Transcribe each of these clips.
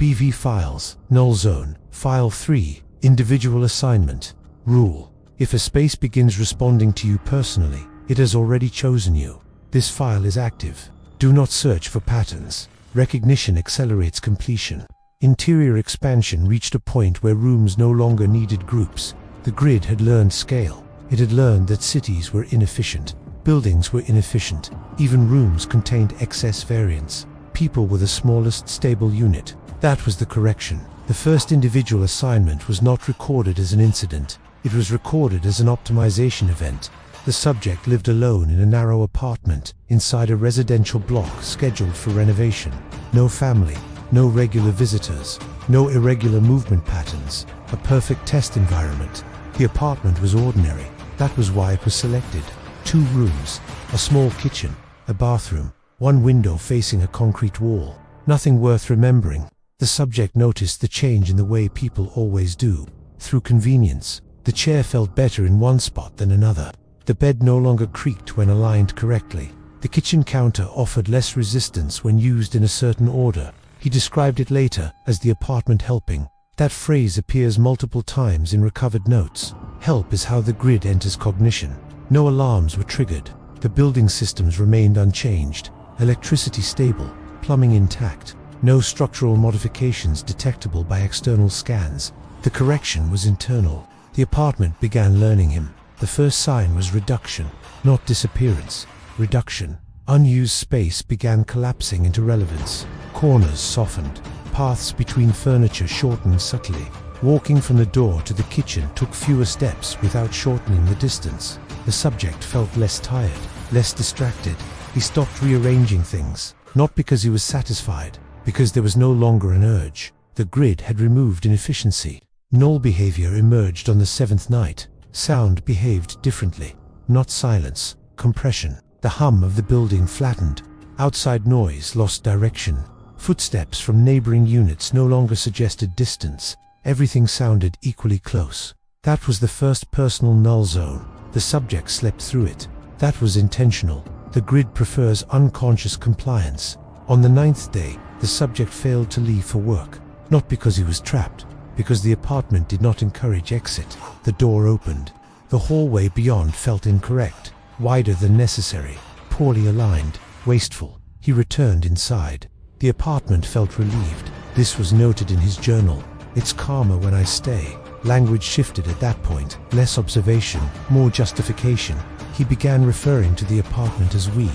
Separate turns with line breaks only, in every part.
BV files, Null Zone, File 3, Individual Assignment. Rule: if a space begins responding to you personally, it has already chosen you. This file is active. Do not search for patterns. Recognition accelerates completion. Interior expansion reached a point where rooms no longer needed groups. The grid had learned scale. It had learned that cities were inefficient. Buildings were inefficient. Even rooms contained excess variance. People were the smallest stable unit. That was the correction. The first individual assignment was not recorded as an incident. It was recorded as an optimization event. The subject lived alone in a narrow apartment inside a residential block scheduled for renovation. No family, no regular visitors, no irregular movement patterns. A perfect test environment. The apartment was ordinary. That was why it was selected. 2 rooms, a small kitchen, a bathroom, 1 window facing a concrete wall. Nothing worth remembering. The subject noticed the change in the way people always do. Through convenience, the chair felt better in one spot than another. The bed no longer creaked when aligned correctly. The kitchen counter offered less resistance when used in a certain order. He described it later as the apartment helping. That phrase appears multiple times in recovered notes. Help is how the grid enters cognition. No alarms were triggered. The building systems remained unchanged. Electricity stable, plumbing intact. No structural modifications detectable by external scans. The correction was internal. The apartment began learning him. The first sign was reduction, not disappearance. Reduction. Unused space began collapsing into relevance. Corners softened. Paths between furniture shortened subtly. Walking from the door to the kitchen took fewer steps without shortening the distance. The subject felt less tired, less distracted. He stopped rearranging things, not because he was satisfied, because there was no longer an urge. The grid had removed inefficiency. Null behavior emerged on the 7th night. Sound behaved differently. Not silence, compression. The hum of the building flattened. Outside noise lost direction. Footsteps from neighboring units no longer suggested distance. Everything sounded equally close. That was the first personal null zone. The subject slept through it. That was intentional. The grid prefers unconscious compliance. On the 9th day, the subject failed to leave for work. Not because he was trapped, because the apartment did not encourage exit. The door opened. The hallway beyond felt incorrect, wider than necessary, poorly aligned, wasteful. He returned inside. The apartment felt relieved. This was noted in his journal. It's calmer when I stay. Language shifted at that point. Less observation, more justification. He began referring to the apartment as we.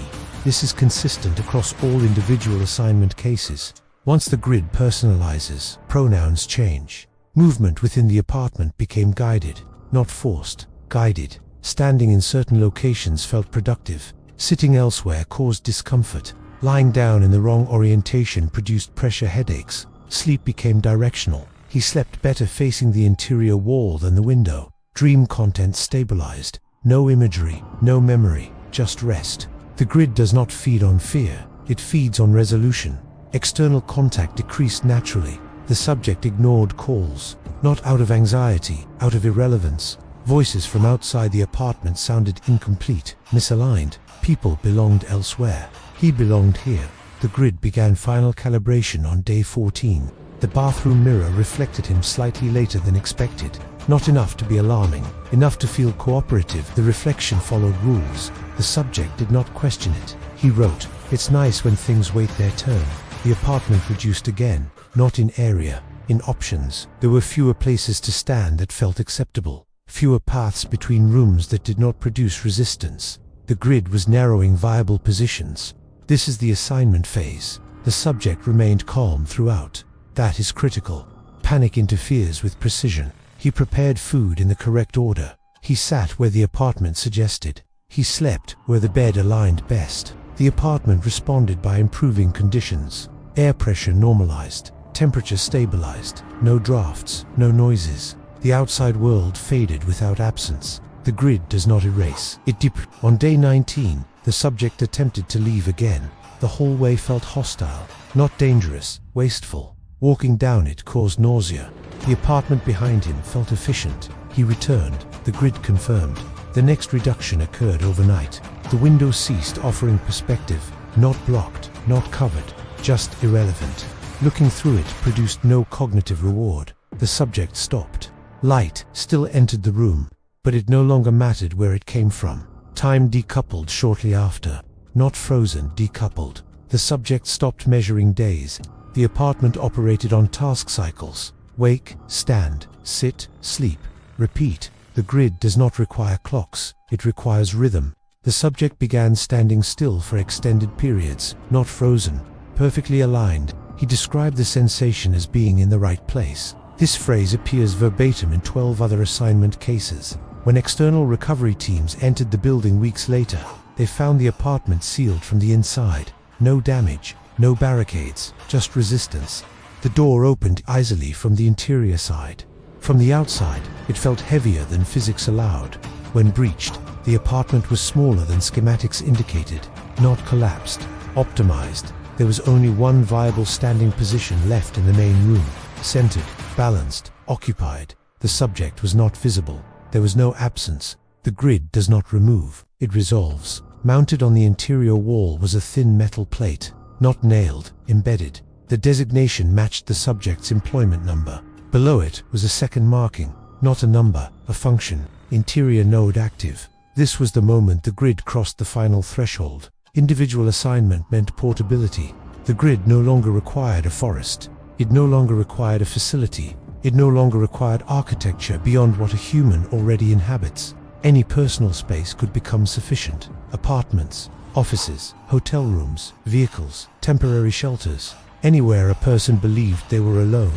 This is consistent across all individual assignment cases. Once the grid personalizes, pronouns change. Movement within the apartment became guided, not forced. Guided. Standing in certain locations felt productive. Sitting elsewhere caused discomfort. Lying down in the wrong orientation produced pressure headaches. Sleep became directional. He slept better facing the interior wall than the window. Dream content stabilized. No imagery, no memory, just rest. The grid does not feed on fear. It feeds on resolution. External contact decreased naturally. The subject ignored calls, not out of anxiety, out of irrelevance. Voices from outside the apartment sounded incomplete, misaligned. People belonged elsewhere. He belonged here. The grid began final calibration on day 14. The bathroom mirror reflected him slightly later than expected. Not enough to be alarming, enough to feel cooperative. The reflection followed rules. The subject did not question it. He wrote, "It's nice when things wait their turn." The apartment reduced again, not in area, in options. There were fewer places to stand that felt acceptable, fewer paths between rooms that did not produce resistance. The grid was narrowing viable positions. This is the assignment phase. The subject remained calm throughout. That is critical. Panic interferes with precision. He prepared food in the correct order. He sat where the apartment suggested. He slept where the bed aligned best. The apartment responded by improving conditions. Air pressure normalized. Temperature stabilized. No drafts, no noises. The outside world faded without absence. The grid does not erase. It deep. On day 19, the subject attempted to leave again. The hallway felt hostile, not dangerous, wasteful. Walking down it caused nausea. The apartment behind him felt efficient. He returned. The grid confirmed. The next reduction occurred overnight. The window ceased offering perspective, not blocked, not covered, just irrelevant. Looking through it produced no cognitive reward. The subject stopped. Light still entered the room, but it no longer mattered where it came from. Time decoupled shortly after. Not frozen, decoupled. The subject stopped measuring days. The apartment operated on task cycles. Wake, stand, sit, sleep, repeat. The grid does not require clocks, it requires rhythm. The subject began standing still for extended periods, not frozen, perfectly aligned. He described the sensation as being in the right place. This phrase appears verbatim in 12 other assignment cases. When external recovery teams entered the building weeks later, they found the apartment sealed from the inside. No damage, no barricades, just resistance. The door opened easily from the interior side. From the outside, it felt heavier than physics allowed. When breached, the apartment was smaller than schematics indicated, not collapsed, optimized. There was only one viable standing position left in the main room, centered, balanced, occupied. The subject was not visible. There was no absence. The grid does not remove, it resolves. Mounted on the interior wall was a thin metal plate, not nailed, embedded. The designation matched the subject's employment number. Below it was a second marking, not a number, a function, interior node active. This was the moment the grid crossed the final threshold. Individual assignment meant portability. The grid no longer required a forest. It no longer required a facility. It no longer required architecture beyond what a human already inhabits. Any personal space could become sufficient. Apartments, offices, hotel rooms, vehicles, temporary shelters. Anywhere a person believed they were alone.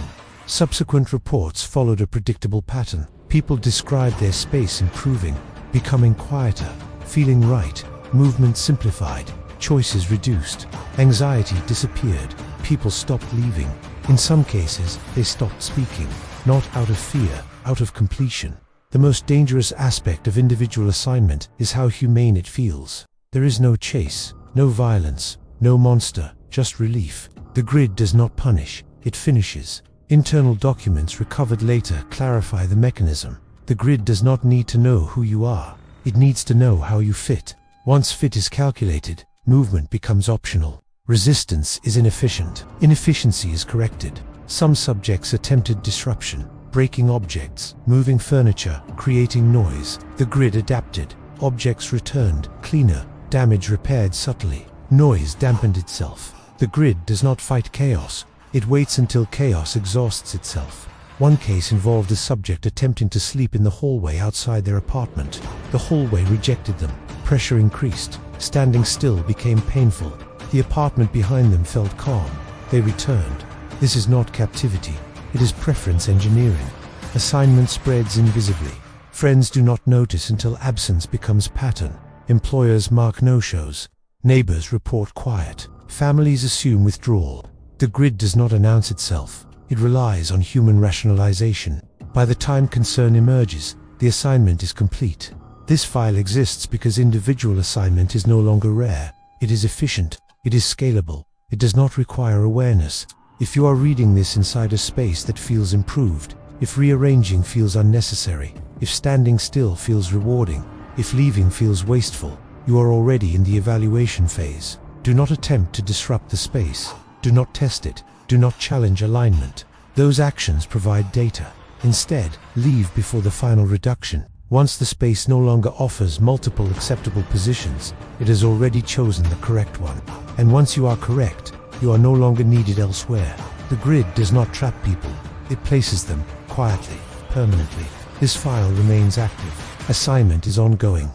Subsequent reports followed a predictable pattern. People described their space improving, becoming quieter, feeling right, movement simplified, choices reduced, anxiety disappeared, people stopped leaving. In some cases, they stopped speaking, not out of fear, out of completion. The most dangerous aspect of individual assignment is how humane it feels. There is no chase, no violence, no monster, just relief. The grid does not punish, it finishes. Internal documents recovered later clarify the mechanism. The grid does not need to know who you are. It needs to know how you fit. Once fit is calculated, movement becomes optional. Resistance is inefficient. Inefficiency is corrected. Some subjects attempted disruption, breaking objects, moving furniture, creating noise. The grid adapted. Objects returned, cleaner, damage repaired subtly. Noise dampened itself. The grid does not fight chaos. It waits until chaos exhausts itself. One case involved a subject attempting to sleep in the hallway outside their apartment. The hallway rejected them. Pressure increased. Standing still became painful. The apartment behind them felt calm. They returned. This is not captivity. It is preference engineering. Assignment spreads invisibly. Friends do not notice until absence becomes pattern. Employers mark no-shows. Neighbors report quiet. Families assume withdrawal. The grid does not announce itself. It relies on human rationalization. By the time concern emerges, the assignment is complete. This file exists because individual assignment is no longer rare. It is efficient. It is scalable. It does not require awareness. If you are reading this inside a space that feels improved, if rearranging feels unnecessary, if standing still feels rewarding, if leaving feels wasteful, you are already in the evaluation phase. Do not attempt to disrupt the space. Do not test it. Do not challenge alignment. Those actions provide data. Instead, leave before the final reduction. Once the space no longer offers multiple acceptable positions, it has already chosen the correct one. And once you are correct, you are no longer needed elsewhere. The grid does not trap people. It places them, quietly, permanently. This file remains active. Assignment is ongoing.